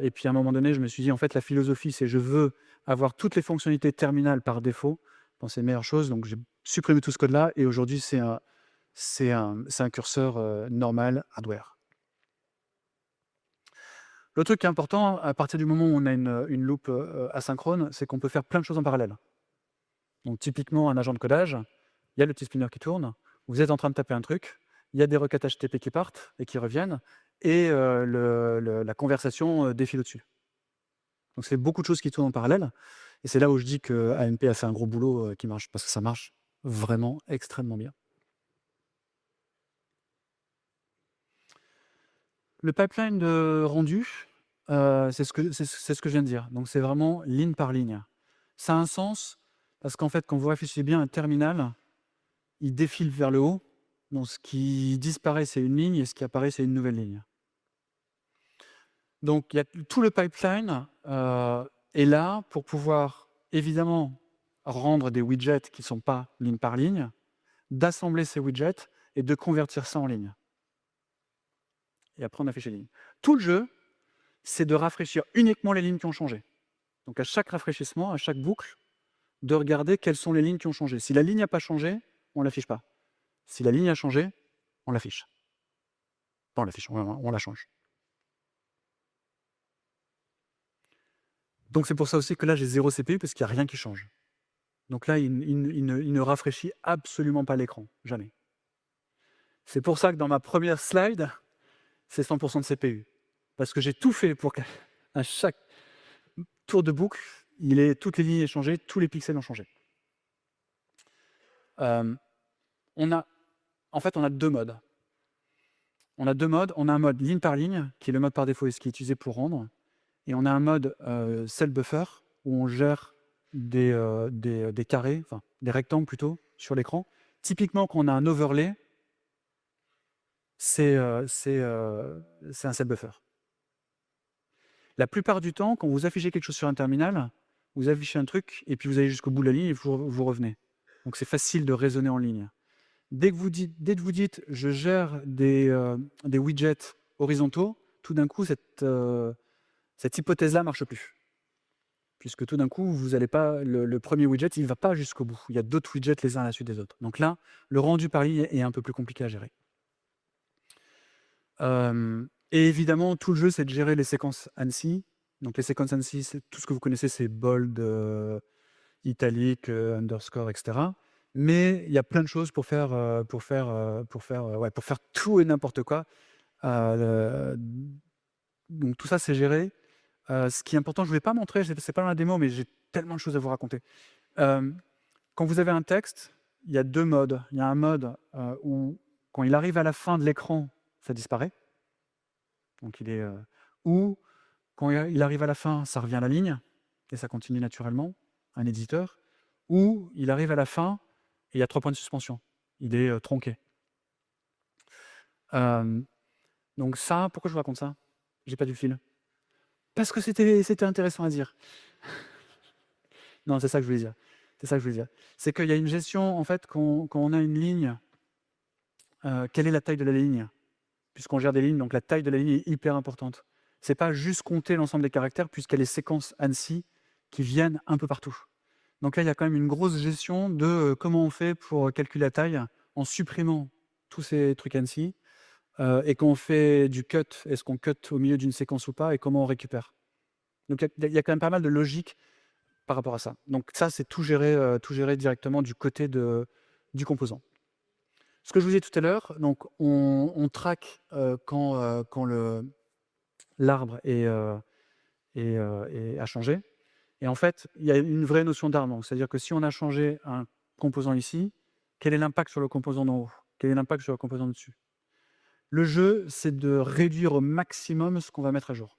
Et puis à un moment donné, je me suis dit, en fait, la philosophie, c'est je veux avoir toutes les fonctionnalités terminales par défaut dans ces meilleures choses. Donc j'ai supprimé tout ce code-là et aujourd'hui, c'est un curseur normal hardware. Le truc qui est important, à partir du moment où on a une loupe asynchrone, c'est qu'on peut faire plein de choses en parallèle. Donc typiquement, un agent de codage, il y a le petit spinner qui tourne, vous êtes en train de taper un truc, il y a des requêtes HTTP qui partent et qui reviennent, et la conversation défile au-dessus. Donc c'est beaucoup de choses qui tournent en parallèle, et c'est là où je dis que AMP a fait un gros boulot qui marche, parce que ça marche vraiment extrêmement bien. Le pipeline de rendu, c'est ce que je viens de dire. Donc c'est vraiment ligne par ligne. Ça a un sens, parce qu'en fait, quand vous réfléchissez bien, un terminal, il défile vers le haut. Donc ce qui disparaît, c'est une ligne, et ce qui apparaît, c'est une nouvelle ligne. Donc il y a tout le pipeline est là pour pouvoir évidemment rendre des widgets qui ne sont pas ligne par ligne, d'assembler ces widgets et de convertir ça en ligne. Et après, on affiche les lignes. Tout le jeu, c'est de rafraîchir uniquement les lignes qui ont changé. Donc à chaque rafraîchissement, à chaque boucle, de regarder quelles sont les lignes qui ont changé. Si la ligne n'a pas changé, on ne l'affiche pas. Si la ligne a changé, on l'affiche. Pas on l'affiche, on la change. Donc c'est pour ça aussi que là j'ai 0 CPU parce qu'il n'y a rien qui change. Donc là, il ne rafraîchit absolument pas l'écran, jamais. C'est pour ça que dans ma première slide, c'est 100% de CPU. Parce que j'ai tout fait pour qu'à chaque tour de boucle, toutes les lignes aient changé, tous les pixels ont changé. Euh, on a, en fait, on a deux modes. On a un mode ligne par ligne, qui est le mode par défaut et ce qui est utilisé pour rendre. Et on a un mode cell buffer, où on gère des carrés, enfin des rectangles plutôt, sur l'écran. Typiquement, quand on a un overlay, c'est un cell buffer. La plupart du temps, quand vous affichez quelque chose sur un terminal, vous affichez un truc, et puis vous allez jusqu'au bout de la ligne, et vous revenez. Donc c'est facile de raisonner en ligne. Dès que vous dites je gère des widgets horizontaux, tout d'un coup, cette hypothèse-là ne marche plus. Puisque tout d'un coup, vous allez pas, le premier widget, il ne va pas jusqu'au bout. Il y a d'autres widgets les uns à la suite des autres. Donc là, le rendu par ligne est un peu plus compliqué à gérer. Et évidemment, tout le jeu, c'est de gérer les séquences ANSI. Donc les séquences ANSI, c'est tout ce que vous connaissez, c'est bold, italique, underscore, etc. Mais il y a plein de choses pour faire tout et n'importe quoi. Donc tout ça, c'est géré. Ce qui est important, je ne vais pas montrer, c'est pas dans la démo, mais j'ai tellement de choses à vous raconter. Quand vous avez un texte, il y a deux modes. Il y a un mode où, quand il arrive à la fin de l'écran, ça disparaît. Donc ou quand il arrive à la fin, ça revient à la ligne et ça continue naturellement, un éditeur. Ou il arrive à la fin et il y a 3 points de suspension. Il est tronqué. Donc ça, pourquoi je vous raconte ça? J'ai pas du fil. Parce que c'était intéressant à dire. Non, c'est ça que je voulais dire. C'est qu'il y a une gestion, en fait, quand on a une ligne, quelle est la taille de la ligne? Puisqu'on gère des lignes, donc la taille de la ligne est hyper importante. C'est pas juste compter l'ensemble des caractères, puisqu'il y a les séquences ANSI qui viennent un peu partout. Donc là, il y a quand même une grosse gestion de comment on fait pour calculer la taille en supprimant tous ces trucs ANSI. Et quand on fait du cut, est-ce qu'on cut au milieu d'une séquence ou pas, et comment on récupère. Donc il y a quand même pas mal de logique par rapport à ça. Donc ça, c'est tout géré directement du côté du composant. Ce que je vous disais tout à l'heure, donc on traque quand l'arbre a changé. Et en fait, il y a une vraie notion d'arbre. C'est-à-dire que si on a changé un composant ici, quel est l'impact sur le composant d'en haut? Quel est l'impact sur le composant dessus? Le jeu, c'est de réduire au maximum ce qu'on va mettre à jour.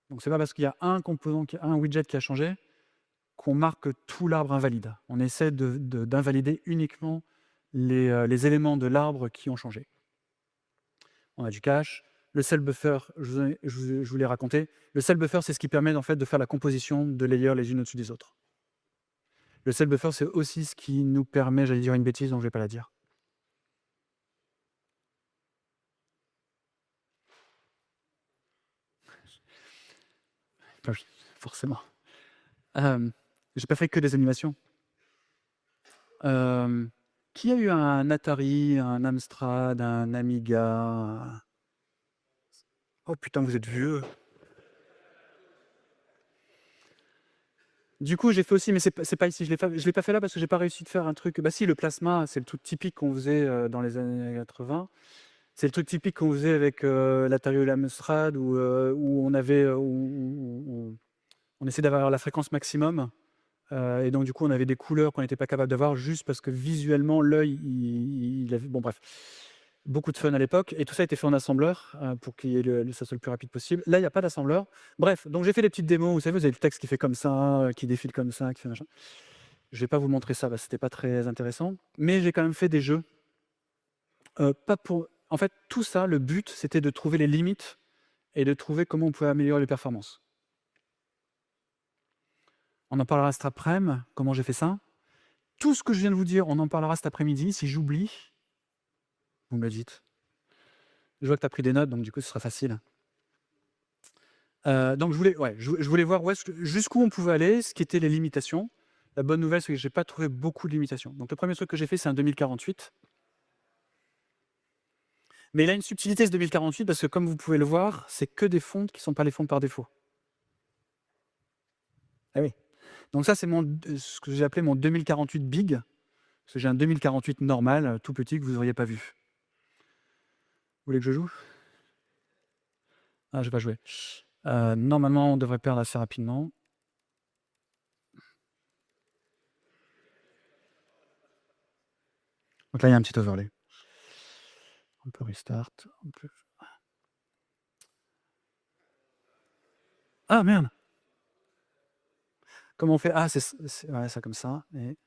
Donc c'est pas parce qu'il y a un composant, un widget qui a changé qu'on marque tout l'arbre invalide. On essaie d'invalider uniquement les éléments de l'arbre qui ont changé. On a du cache. Le cell buffer, je vous l'ai raconté. Le cell buffer, c'est ce qui permet en fait de faire la composition de layers les unes au-dessus des autres. Le cell buffer, c'est aussi ce qui nous permet, j'allais dire une bêtise, donc je ne vais pas la dire. Forcément. J'ai pas fait que des animations. Qui a eu un Atari, un Amstrad, un Amiga? Oh putain, vous êtes vieux. Du coup, j'ai fait aussi, mais c'est pas ici. Je l'ai pas fait là parce que j'ai pas réussi de faire un truc. Bah si, le plasma, c'est le truc typique qu'on faisait dans les années 80. C'est le truc typique qu'on faisait avec l'Atari ou l'Amstrad, où on avait, où on essayait d'avoir la fréquence maximum. Et donc du coup, on avait des couleurs qu'on n'était pas capable d'avoir juste parce que visuellement, l'œil, il avait... Bon bref, beaucoup de fun à l'époque. Et tout ça a été fait en assembleur pour que ça soit le plus rapide possible. Là, il n'y a pas d'assembleur. Bref, donc j'ai fait des petites démos. Vous savez, vous avez le texte qui fait comme ça, qui défile comme ça, qui fait machin. Je vais pas vous montrer ça, parce que c'était pas très intéressant. Mais j'ai quand même fait des jeux. Pas pour... En fait, tout ça, le but, c'était de trouver les limites et de trouver comment on pouvait améliorer les performances. On en parlera cet après-midi, comment j'ai fait ça. Tout ce que je viens de vous dire, on en parlera cet après-midi. Si j'oublie, vous me le dites. Je vois que tu as pris des notes, donc du coup, ce sera facile. Donc je voulais voir jusqu'où on pouvait aller, ce qui étaient les limitations. La bonne nouvelle, c'est que je n'ai pas trouvé beaucoup de limitations. Donc le premier truc que j'ai fait, c'est un 2048. Mais il a une subtilité, ce 2048, parce que comme vous pouvez le voir, c'est que des fontes qui ne sont pas les fontes par défaut. Ah oui. Donc ça, c'est ce que j'ai appelé mon 2048 big, parce que j'ai un 2048 normal, tout petit, que vous n'auriez pas vu. Vous voulez que je joue? Ah, je vais pas jouer. Normalement, on devrait perdre assez rapidement. Donc là, il y a un petit overlay. On peut restart. Ah merde! Comment on fait? Ah, c'est ouais, ça comme ça. Et...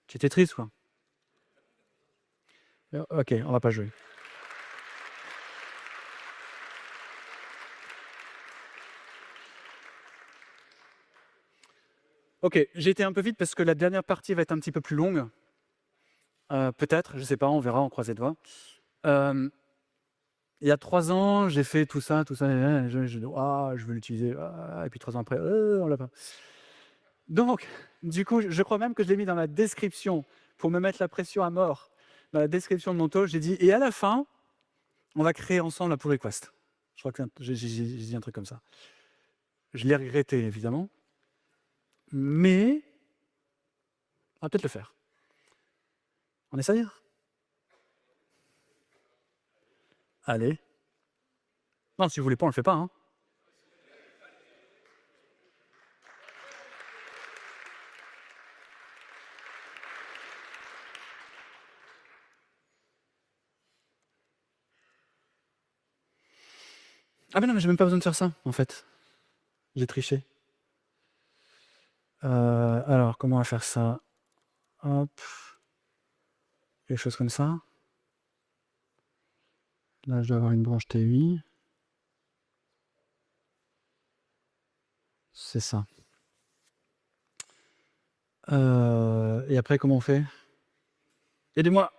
J'étais triste, quoi. Ok, on va pas jouer. Ok, j'ai été un peu vite parce que la dernière partie va être un petit peu plus longue. Peut-être, je sais pas, on verra, on croise les doigts. Il y a 3 ans, j'ai fait tout ça, je veux l'utiliser, et puis 3 ans après, on l'a pas. Donc, du coup, je crois même que je l'ai mis dans la description pour me mettre la pression à mort. Dans la description de mon talk, j'ai dit: «Et à la fin, on va créer ensemble la pull request». Je crois que j'ai dit un truc comme ça. Je l'ai regretté, évidemment, mais on va peut-être le faire. On essaye? Allez. Non, si vous voulez pas, on le fait pas, hein. Ah mais non, mais j'ai même pas besoin de faire ça, en fait. J'ai triché. Alors, comment on va faire ça? Hop. Quelque chose comme ça. Là, je dois avoir une branche TUI. C'est ça. Et après, comment on fait? Aidez-moi!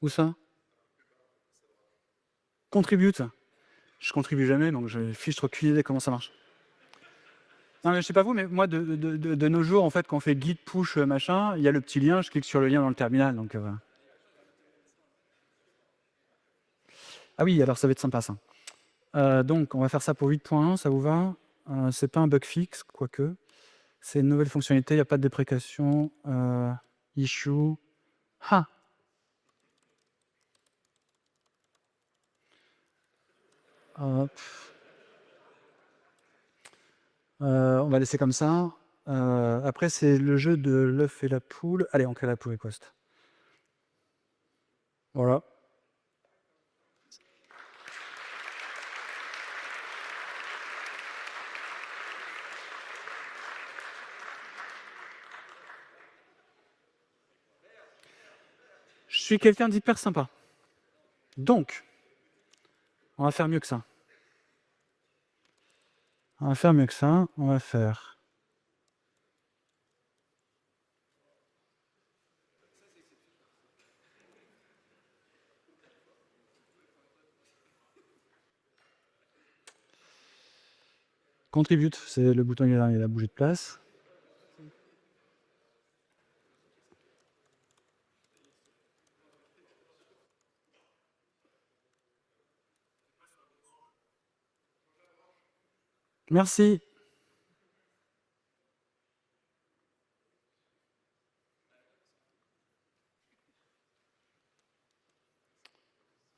Où ça? Contribute. Je contribue jamais, donc je fiche trop aucune idée comment ça marche. Non, mais je sais pas vous, mais moi, de nos jours, en fait, quand on fait git push machin, il y a le petit lien, je clique sur le lien dans le terminal, donc voilà. Ah oui, alors ça va être sympa ça. Donc, on va faire ça pour 8.1, ça vous va? C'est pas un bug fixe, quoique. C'est une nouvelle fonctionnalité, il n'y a pas de déprécation. Issue. Ah! Hop. On va laisser comme ça. Après, c'est le jeu de l'œuf et la poule. Allez, on crée la pull request. Voilà. Je suis quelqu'un d'hyper sympa. Donc, on va faire mieux que ça. On va faire mieux que ça. On va faire... Contribute, c'est le bouton, il a bougé de place. Merci.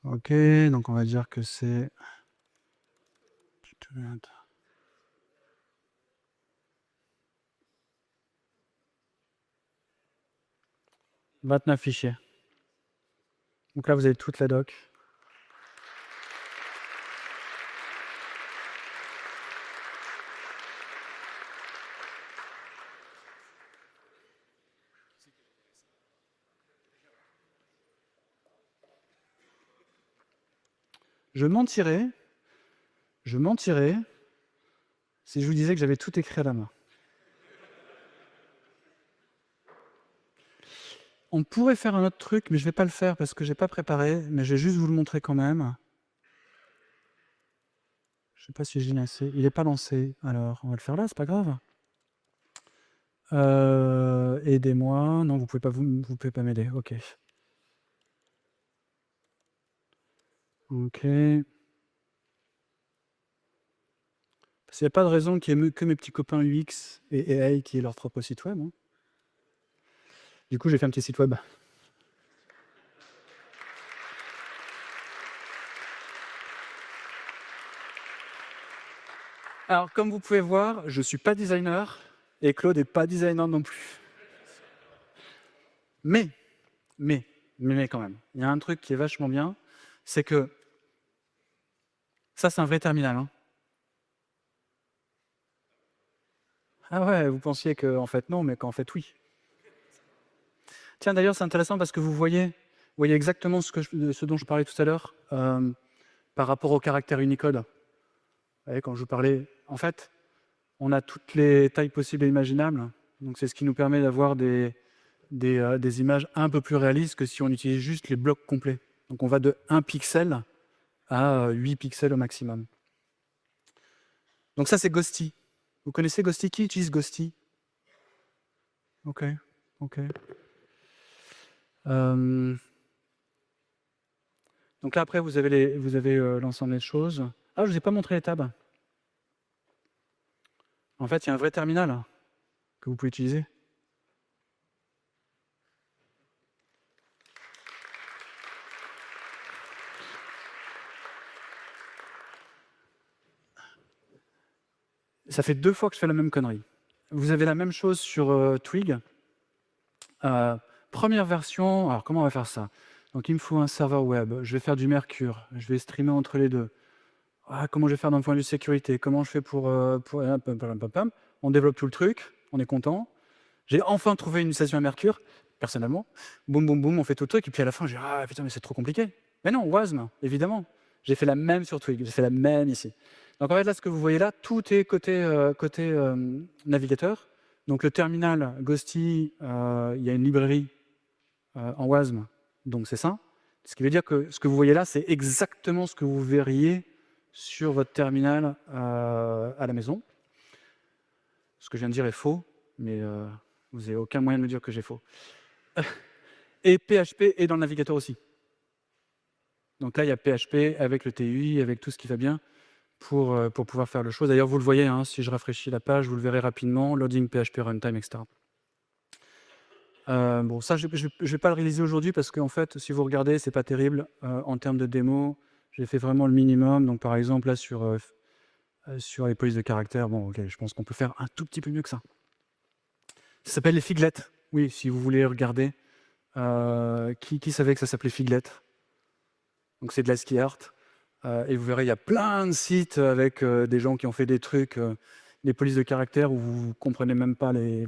Ok, donc on va dire que c'est... 29 fichiers. Donc là, vous avez toute la doc. Je mentirais si je vous disais que j'avais tout écrit à la main. On pourrait faire un autre truc, mais je vais pas le faire parce que j'ai pas préparé, mais je vais juste vous le montrer quand même. Je sais pas si j'ai lancé. Il est pas lancé. Alors, on va le faire là, c'est pas grave. Aidez-moi. Non, vous pouvez pas m'aider. Ok. Ok. S'il n'y a pas de raison qu'il y ait que mes petits copains UX et AI qui aient leur propre site web, hein. Du coup, j'ai fait un petit site web. Alors, comme vous pouvez voir, je ne suis pas designer et Claude n'est pas designer non plus. Mais quand même, il y a un truc qui est vachement bien, c'est que ça, c'est un vrai terminal, hein. Ah ouais, vous pensiez qu'en fait non, mais qu'en fait oui. Tiens, d'ailleurs, c'est intéressant parce que vous voyez exactement ce dont je parlais tout à l'heure par rapport au caractère Unicode. Vous voyez, quand je vous parlais, en fait, on a toutes les tailles possibles et imaginables. Donc, c'est ce qui nous permet d'avoir des images un peu plus réalistes que si on utilise juste les blocs complets. Donc, on va de 1 pixel à 8 pixels au maximum. Donc ça, c'est Ghosty. Vous connaissez Ghosty? Qui utilise Ghosty? Ok. Donc là, après, vous avez l'ensemble des choses. Ah, je ne vous ai pas montré les tabs. En fait, il y a un vrai terminal que vous pouvez utiliser. Ça fait 2 fois que je fais la même connerie. Vous avez la même chose sur Twig. Première version, alors comment on va faire ça? Donc il me faut un serveur web, je vais faire du Mercure, je vais streamer entre les deux. Comment je vais faire d'un point de vue sécurité? Comment je fais pour on développe tout le truc, on est content. J'ai enfin trouvé une station à Mercure, personnellement. Boum, boum, boum, on fait tout le truc, et puis à la fin, j'ai dit, ah putain, mais c'est trop compliqué. Mais non, WASM, évidemment. J'ai fait la même sur Twig, j'ai fait la même ici. Donc en fait, là, ce que vous voyez là, tout est côté navigateur. Donc le terminal Ghosty, il y a une librairie en WASM, donc c'est ça. Ce qui veut dire que ce que vous voyez là, c'est exactement ce que vous verriez sur votre terminal à la maison. Ce que je viens de dire est faux, mais vous n'avez aucun moyen de me dire que j'ai faux. Et PHP est dans le navigateur aussi. Donc là, il y a PHP avec le TUI, avec tout ce qui va bien pour pouvoir faire le chose. D'ailleurs, vous le voyez, hein, si je rafraîchis la page, vous le verrez rapidement, loading PHP runtime, etc. Bon, ça, je ne vais pas le réaliser aujourd'hui parce qu'en fait, si vous regardez, c'est pas terrible. En termes de démo, j'ai fait vraiment le minimum. Donc, par exemple, là, sur les polices de caractère, bon, ok, je pense qu'on peut faire un tout petit peu mieux que ça. Ça s'appelle les figlettes. Oui, si vous voulez regarder. Qui savait que ça s'appelait Figlet? Donc c'est de la ski art. Et vous verrez, il y a plein de sites avec des gens qui ont fait des trucs, des polices de caractère où vous ne comprenez même pas les...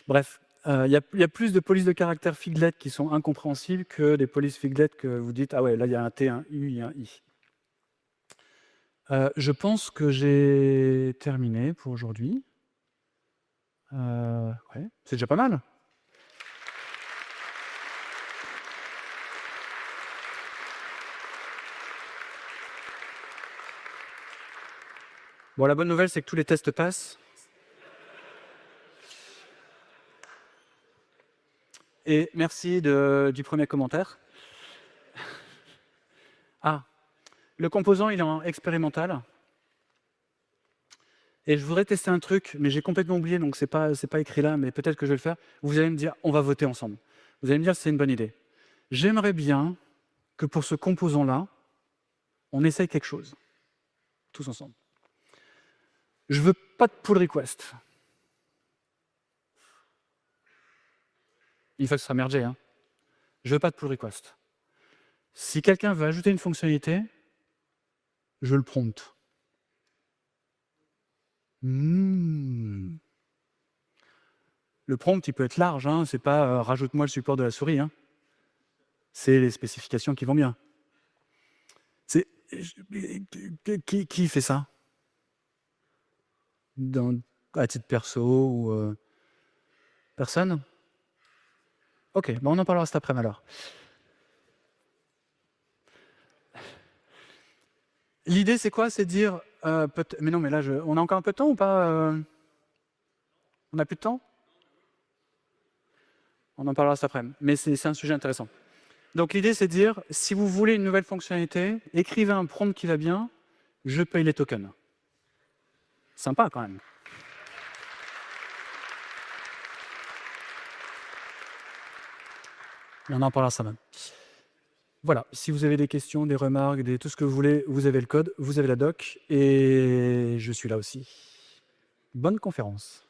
Bref, il y a plus de polices de caractère Figlet qui sont incompréhensibles que des polices Figlet que vous dites, ah ouais, là il y a un T, un U, il y a un I. Je pense que j'ai terminé pour aujourd'hui. Ouais, c'est déjà pas mal. Bon, la bonne nouvelle, c'est que tous les tests passent. Et merci du premier commentaire. Ah, le composant, il est en expérimental. Et je voudrais tester un truc, mais j'ai complètement oublié, donc c'est pas écrit là, mais peut-être que je vais le faire. Vous allez me dire, on va voter ensemble. Vous allez me dire si c'est une bonne idée. J'aimerais bien que pour ce composant-là, on essaye quelque chose, tous ensemble. Je veux pas de pull request. Il faut que ce soit mergé, hein. Je veux pas de pull request. Si quelqu'un veut ajouter une fonctionnalité, je le prompte. Le prompt, il peut être large, hein. C'est pas rajoute-moi le support de la souris, hein. C'est les spécifications qui vont bien. Qui fait ça à titre perso ou personne? Ok, on en parlera cet après-midi alors. L'idée, c'est quoi? C'est de dire... mais non, mais là, on a encore un peu de temps ou pas? On n'a plus de temps? On en parlera cet après-midi. Mais c'est un sujet intéressant. Donc l'idée, c'est de dire, si vous voulez une nouvelle fonctionnalité, écrivez un prompt qui va bien, je paye les tokens. Sympa quand même. Mais on en parlera ça même. Voilà, si vous avez des questions, des remarques, tout ce que vous voulez, vous avez le code, vous avez la doc, et je suis là aussi. Bonne conférence.